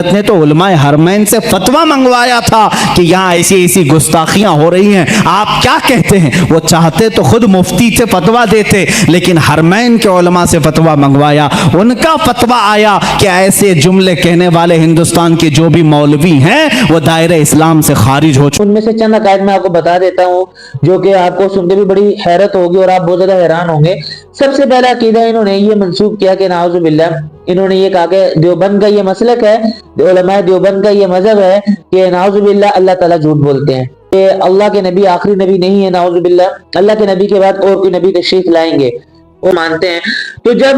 نے تو علماء حرمین سے فتویٰ منگوایا تھا کہ یہاں ایسی ایسی گستاخیاں ہو رہی ہیں، آپ کیا کہتے ہیں؟ وہ چاہتے تو خود مفتی سے فتویٰ دیتے، لیکن حرمین کے علماء سے فتویٰ منگوایا، ان کا فتویٰ آیا کہ ایسے جملے کہنے والے ہندوستان کے جو بھی مولوی ہیں وہ دائرہ اسلام سے خارج ہو چکے۔ ان میں سے چند عقائد میں آپ کو بتا دیتا ہوں جو کہ آپ کو سن کے بھی بڑی حیرت ہوگی اور آپ بہت زیادہ حیران ہوں گے۔ سب سے پہلا عقیدہ انہوں نے یہ منسوب کیا کہ نعوذ باللہ، انہوں نے یہ کہا کہ دیوبند کا یہ مسلک ہے، علماء دیوبند کا یہ مذہب ہے کہ نعوذ باللہ اللہ تعالیٰ جھوٹ بولتے ہیں، کہ اللہ کے نبی آخری نبی نہیں ہے، نعوذ باللہ اللہ کے نبی کے بعد اور کوئی نبی تشریف لائیں گے، وہ مانتے ہیں۔ تو جب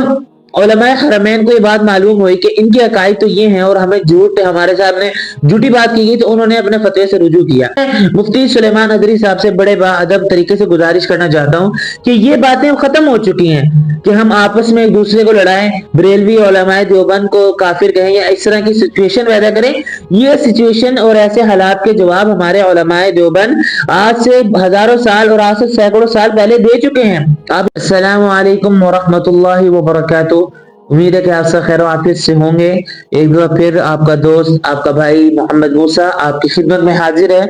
علماء حرمین کو یہ بات معلوم ہوئی کہ ان کے عقائد تو یہ ہیں اور ہمیں ہمارے سامنے جھوٹی بات کی گئی، تو انہوں نے اپنے فتوے سے رجوع کیا۔ مفتی سلیمان ادری صاحب سے بڑے باادب طریقے سے گزارش کرنا چاہتا ہوں کہ یہ باتیں ختم ہو چکی ہیں کہ ہم آپس میں ایک دوسرے کو لڑائیں، بریلوی علماء دیوبند کو کافر کہیں یا اس طرح کی سچویشن پیدا کریں۔ یہ سچویشن اور ایسے حالات کے جواب ہمارے علماء دیوبند آج سے ہزاروں سال اور آج سے سینکڑوں سال پہلے دے چکے ہیں۔ السلام علیکم ورحمۃ اللہ وبرکاتہ، امید ہے کہ آپ سب خیر و عافیت سے ہوں گے۔ ایک دفعہ پھر آپ کا دوست، آپ کا بھائی محمد موسیٰ آپ کی خدمت میں حاضر ہے،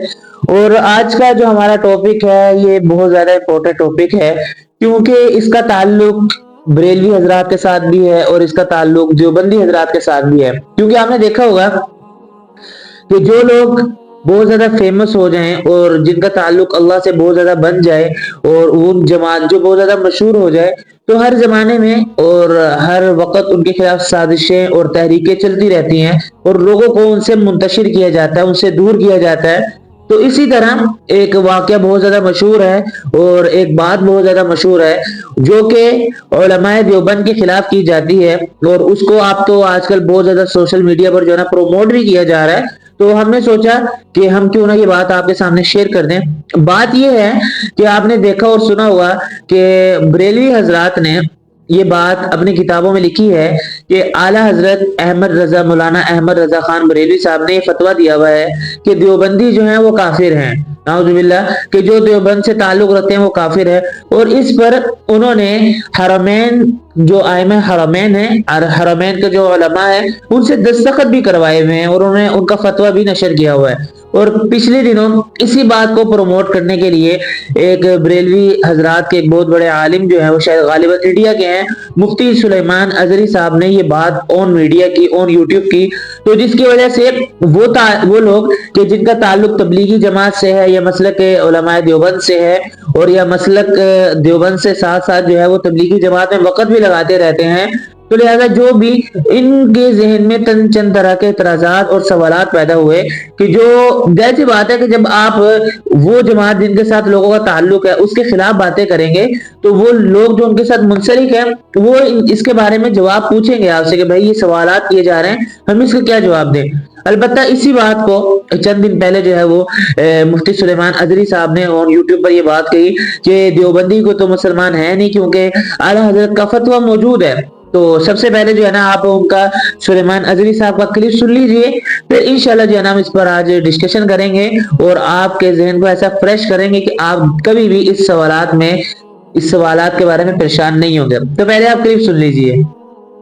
اور آج کا جو ہمارا ٹاپک ہے یہ بہت زیادہ امپورٹنٹ ٹاپک ہے، کیونکہ اس کا تعلق بریلوی حضرات کے ساتھ بھی ہے اور اس کا تعلق دیوبندی حضرات کے ساتھ بھی ہے۔ کیونکہ آپ نے دیکھا ہوگا کہ جو لوگ بہت زیادہ فیمس ہو جائیں اور جن کا تعلق اللہ سے بہت زیادہ بن جائے اور ان جماعت جو بہت زیادہ مشہور ہو جائے، تو ہر زمانے میں اور ہر وقت ان کے خلاف سازشیں اور تحریکیں چلتی رہتی ہیں اور لوگوں کو ان سے منتشر کیا جاتا ہے، ان سے دور کیا جاتا ہے۔ تو اسی طرح ایک واقعہ بہت زیادہ مشہور ہے اور ایک بات بہت زیادہ مشہور ہے جو کہ علماء دیوبند کے خلاف کی جاتی ہے، اور اس کو آپ تو آج کل بہت زیادہ سوشل میڈیا پر جو ہے نا پروموٹ بھی کیا جا رہا ہے، تو ہم نے سوچا کہ ہم کیوں نہ یہ بات آپ کے سامنے شیئر کر دیں۔ بات یہ ہے کہ آپ نے دیکھا اور سنا ہوگا کہ بریلوی حضرات نے یہ بات اپنی کتابوں میں لکھی ہے کہ اعلیٰ حضرت مولانا احمد رضا خان بریلوی صاحب نے یہ فتویٰ دیا ہوا ہے کہ دیوبندی جو ہیں وہ کافر ہیں، نعوذ باللہ، کہ جو دیوبند سے تعلق رکھتے ہیں وہ کافر ہے۔ اور اس پر انہوں نے حرمین، جو ائمہ حرمین ہیں، حرمین کے جو علماء ہیں، ان سے دستخط بھی کروائے ہوئے ہیں اور انہوں نے ان کا فتویٰ بھی نشر کیا ہوا ہے۔ اور پچھلے دنوں اسی بات کو پروموٹ کرنے کے لیے ایک بریلوی حضرات کے ایک بہت بڑے عالم جو ہیں، وہ شاید غالباً انڈیا کے ہیں، مفتی سلیمان ازری صاحب نے یہ بات آن میڈیا کی، آن یوٹیوب کی، تو جس کی وجہ سے وہ لوگ کہ جن کا تعلق تبلیغی جماعت سے ہے یا مسلک علماء دیوبند سے ہے، اور یا مسلک دیوبند سے ساتھ ساتھ جو ہے وہ تبلیغی جماعت میں وقت بھی لگاتے رہتے ہیں، تو لہذا جو بھی ان کے ذہن میں چند طرح کے اعتراضات اور سوالات پیدا ہوئے کہ جو ظاہر سی بات ہے کہ جب آپ وہ جماعت جن کے ساتھ لوگوں کا تعلق ہے اس کے خلاف باتیں کریں گے، تو وہ لوگ جو ان کے ساتھ منسلک ہیں وہ اس کے بارے میں جواب پوچھیں گے آپ سے کہ بھائی یہ سوالات کیے جا رہے ہیں، ہم اس کا کیا جواب دیں۔ البتہ اسی بات کو چند دن پہلے جو ہے وہ مفتی سلیمان ازری صاحب نے اور یوٹیوب پر یہ بات کہی کہ دیوبندی کو تو مسلمان ہے نہیں، کیونکہ اعلیٰ حضرت کا فتویٰ موجود ہے۔ تو سب سے پہلے جو ہے نا آپ ان کا سلیمان ازری صاحب کا کلپ سن لیجئے، پھر انشاءاللہ جو ہے نا ہم اس پر آج ڈسکشن کریں گے اور آپ کے ذہن کو ایسا فریش کریں گے کہ آپ کبھی بھی اس سوالات کے بارے میں پریشان نہیں ہوں گے۔ تو پہلے آپ کلپ سن لیجئے۔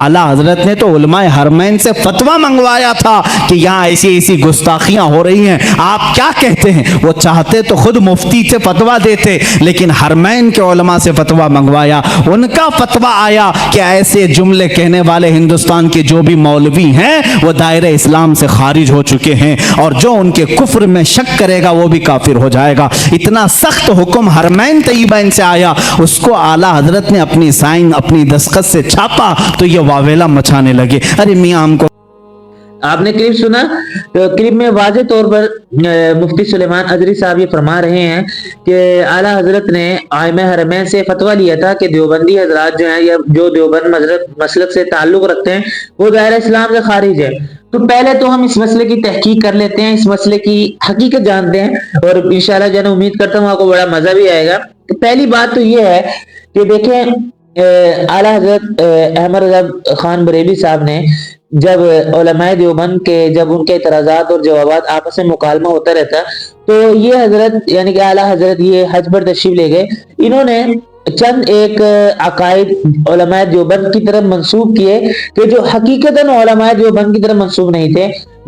اعلیٰ حضرت نے تو علماء حرمین سے فتویٰ منگوایا تھا کہ یہاں ایسی ایسی گستاخیاں ہو رہی ہیں، آپ کیا کہتے ہیں؟ وہ چاہتے تو خود مفتی سے فتویٰ دیتے، لیکن حرمین کے علماء سے فتویٰ منگوایا، ان کا فتویٰ آیا کہ ایسے جملے کہنے والے ہندوستان کے جو بھی مولوی ہیں وہ دائرہ اسلام سے خارج ہو چکے ہیں، اور جو ان کے کفر میں شک کرے گا وہ بھی کافر ہو جائے گا۔ اتنا سخت حکم حرمین طیبین سے آیا، اس کو اعلیٰ حضرت نے اپنی سائن، اپنی دستخط سے چھاپا تو یہ واویلا مچانے لگے۔ ارے میاں ہم کو آپ نے کلپ سنا، تو کلپ میں واضح طور پر مفتی سلیمان ازری صاحب یہ فرما رہے ہیں کہ اعلیٰ حضرت نے ائمہ حرمین سے فتویٰ لیا تھا کہ دیوبندی حضرات جو ہیں یا جو دیوبند مسلک سے تعلق رکھتے ہیں وہ دائرہ اسلام سے خارج ہے۔ تو پہلے تو ہم اس مسئلے کی تحقیق کر لیتے ہیں، اس مسئلے کی حقیقت جانتے ہیں، اور انشاءاللہ جو ہے امید کرتا ہوں آپ کو بڑا مزہ بھی آئے گا۔ پہلی بات تو یہ ہے کہ دیکھیں اعلیٰ حضرت احمد رضا خان بریلوی صاحب نے جب علماء دیوبند کے جب ان کے اعتراضات اور جوابات آپس میں مکالمہ ہوتا رہتا، تو یہ حضرت یعنی کہ اعلیٰ حضرت یہ حج پر تشریف لے گئے، انہوں نے چند ایک عقائد علماء دیوبند کی طرف منسوب کیے کہ جو حقیقتاً علماء دیوبند کی طرف منسوب نہیں تھے۔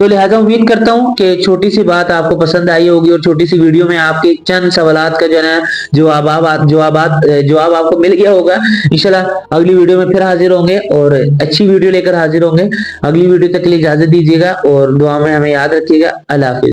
تو لہٰذا امید کرتا ہوں کہ چھوٹی سی بات آپ کو پسند آئی ہوگی اور چھوٹی سی ویڈیو میں آپ کے چند سوالات کا جو ہے جواب آپ کو مل گیا ہوگا. انشاءاللہ اگلی ویڈیو میں پھر حاضر ہوں گے اور اچھی ویڈیو لے کر حاضر ہوں گے. اگلی ویڈیو تک کے لیے اجازت دیجیے گا اور دعا میں ہمیں یاد رکھیے گا. اللہ حافظ.